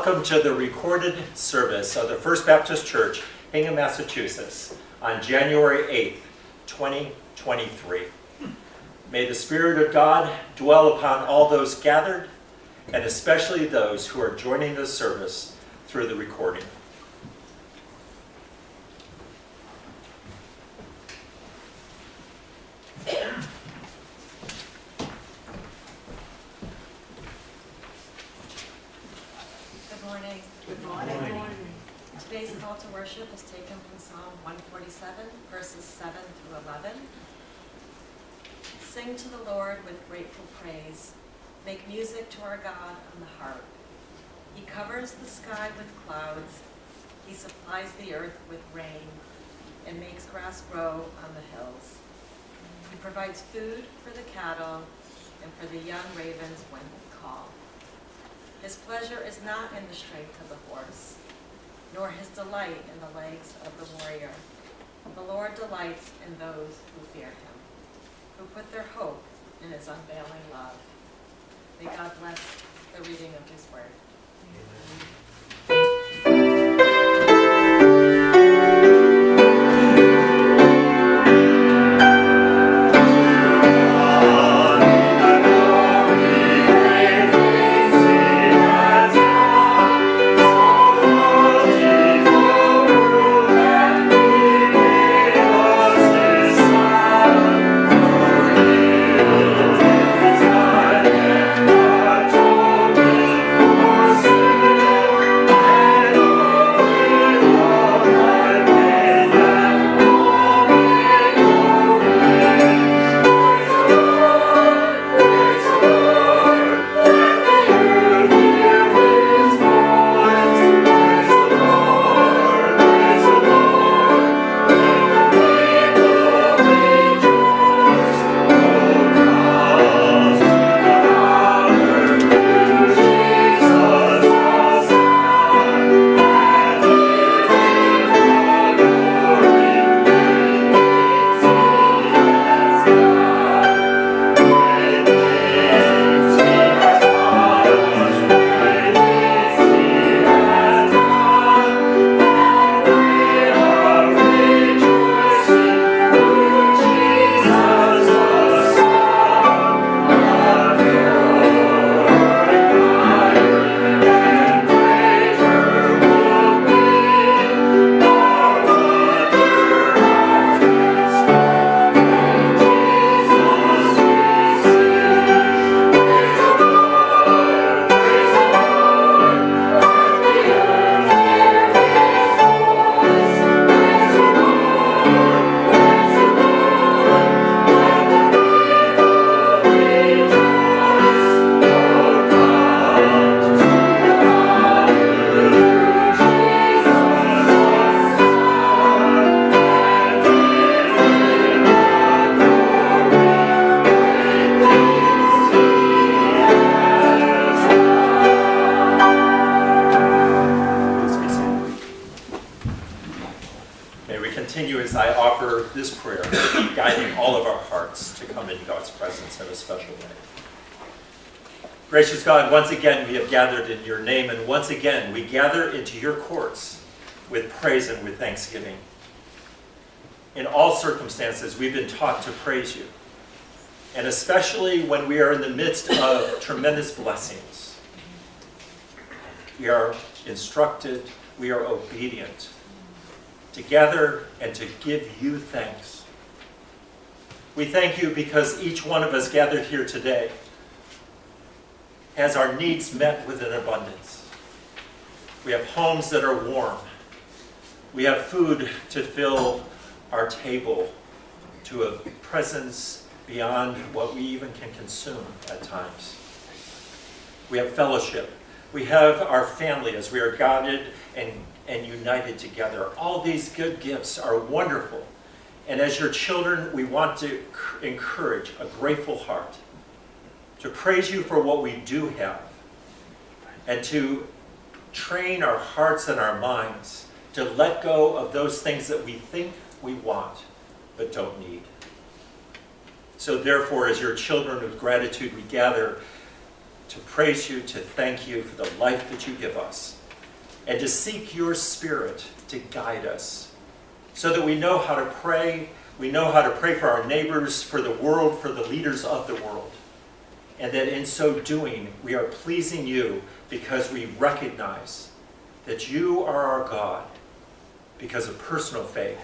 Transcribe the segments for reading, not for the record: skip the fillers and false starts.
welcome to the recorded service of the First Baptist Church, Hingham, Massachusetts, on January 8th, 2023. May the Spirit of God dwell upon all those gathered, and especially those who are joining this service through the recording. Today's call to worship is taken from Psalm 147, verses 7 through 11. Sing to the Lord with grateful praise. Make music to our God on the harp. He covers the sky with clouds. He supplies the earth with rain and makes grass grow on the hills. He provides food for the cattle and for the young ravens when they call. His pleasure is not in the strength of the horse, nor his delight in the legs of the warrior. The Lord delights in those who fear him, who put their hope in his unfailing love. May God bless the reading of his word. Gracious God, once again we have gathered in your name, and once again we gather into your courts with praise and with thanksgiving. In all circumstances, we've been taught to praise you, and especially when we are in the midst of tremendous blessings. We are instructed, we are obedient to gather and to give you thanks. We thank you because each one of us gathered here today has our needs met with an abundance. We have homes that are warm. We have food to fill our table to a presence beyond what we even can consume at times. We have fellowship. We have our family as we are guided and united together. All these good gifts are wonderful. And as your children, we want to encourage a grateful heart, to praise you for what we do have, and to train our hearts and our minds to let go of those things that we think we want but don't need. So therefore, as your children of gratitude, we gather to praise you, to thank you for the life that you give us. and to seek your Spirit to guide us so that we know how to pray. We know how to pray for our neighbors, for the world, for the leaders of the world. And that in so doing, we are pleasing you because we recognize that you are our God because of personal faith.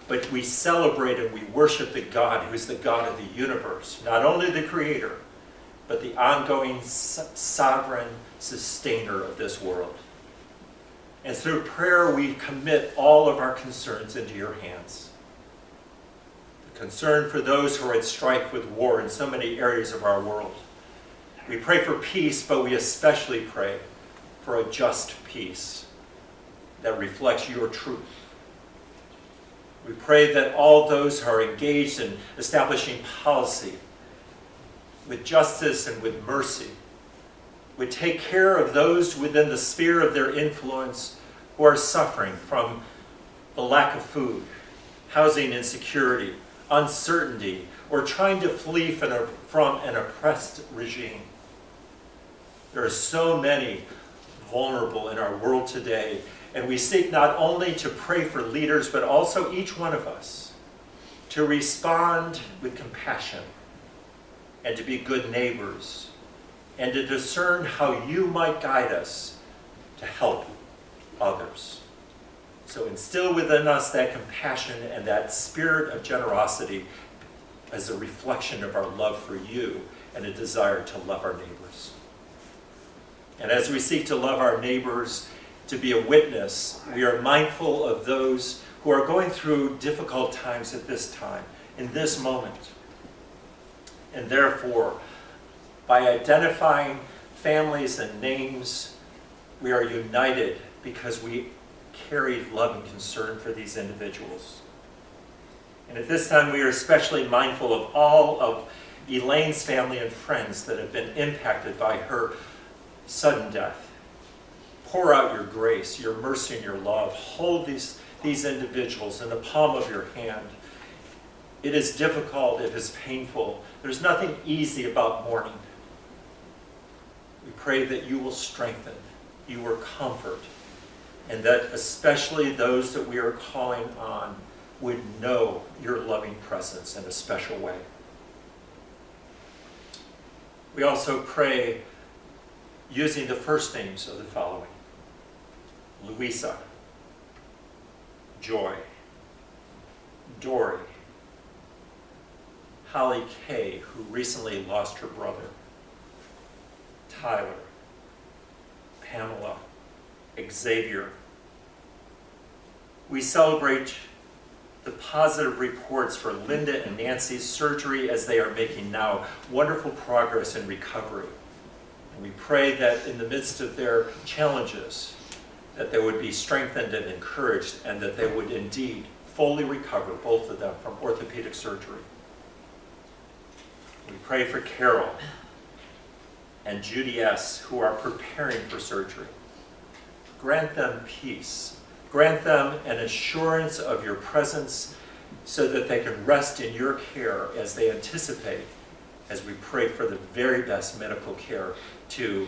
But we celebrate and we worship the God who is the God of the universe, not only the creator, but the ongoing sovereign sustainer of this world. And through prayer, we commit all of our concerns into your hands. The concern for those who are at strife with war in so many areas of our world. We pray for peace, but we especially pray for a just peace that reflects your truth. We pray that all those who are engaged in establishing policy with justice and with mercy would take care of those within the sphere of their influence who are suffering from the lack of food, housing insecurity, uncertainty, or trying to flee from an oppressed regime. There are so many vulnerable in our world today, and we seek not only to pray for leaders, but also each one of us to respond with compassion and to be good neighbors and to discern how you might guide us to help others. So instill within us that compassion and that spirit of generosity as a reflection of our love for you and a desire to love our neighbors. And as we seek to love our neighbors, to be a witness, we are mindful of those who are going through difficult times at this time, in this moment. And therefore, by identifying families and names, we are united because we carry love and concern for these individuals. And at this time, we are especially mindful of all of Elaine's family and friends that have been impacted by her sudden death. Pour out your grace, your mercy, and your love. Hold these individuals in the palm of your hand. It is difficult, it is painful. There's nothing easy about mourning. We pray that you will strengthen, you will comfort, and that especially those that we are calling on would know your loving presence in a special way. We also pray using the first names of the following: Louisa, Joy, Dory, Holly Kay, who recently lost her brother, Tyler, Pamela, Xavier. We celebrate the positive reports for Linda and Nancy's surgery as they are making now wonderful progress in recovery. And we pray that in the midst of their challenges, that they would be strengthened and encouraged, and that they would indeed fully recover, both of them, from orthopedic surgery. We pray for Carol and Judy S., who are preparing for surgery. Grant them peace. Grant them an assurance of your presence so that they can rest in your care as they anticipate, as we pray for the very best medical care to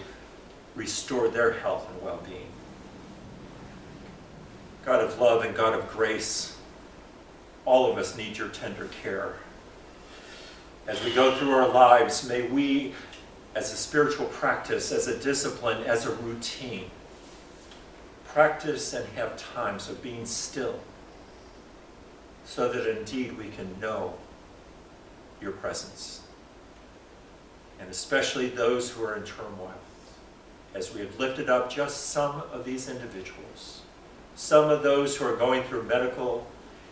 restore their health and well-being. God of love and God of grace, all of us need your tender care. As we go through our lives, may we, as a spiritual practice, as a discipline, as a routine, practice and have times of being still so that indeed we can know your presence. And especially those who are in turmoil, as we have lifted up just some of these individuals, some of those who are going through medical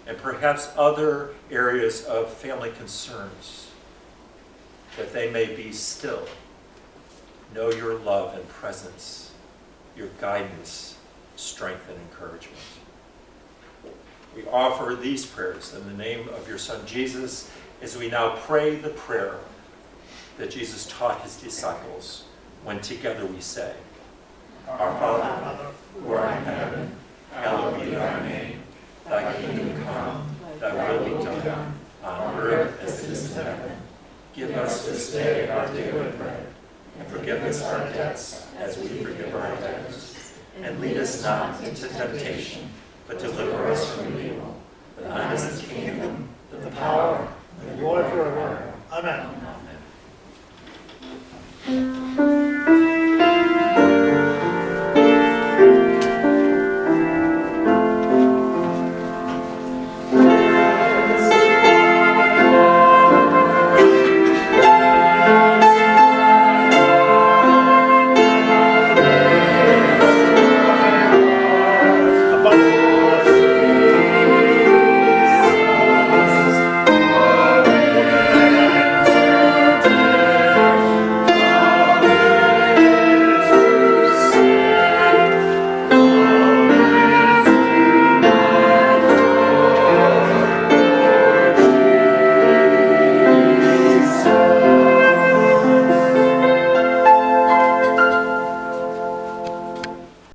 and perhaps other areas of family concerns, that they may be still, know your love and presence, your guidance, strength, and encouragement. We offer these prayers in the name of your Son Jesus, as we now pray the prayer that Jesus taught his disciples when together we say, Our Father, who art in heaven, hallowed be thy name. Thy kingdom come, thy will be done, on earth as it is in heaven. Give us this day our daily bread, and forgive us our debts as we forgive our debtors. And lead us not into temptation, but deliver us from evil. For thine is the kingdom, the power, and the glory forever. Amen.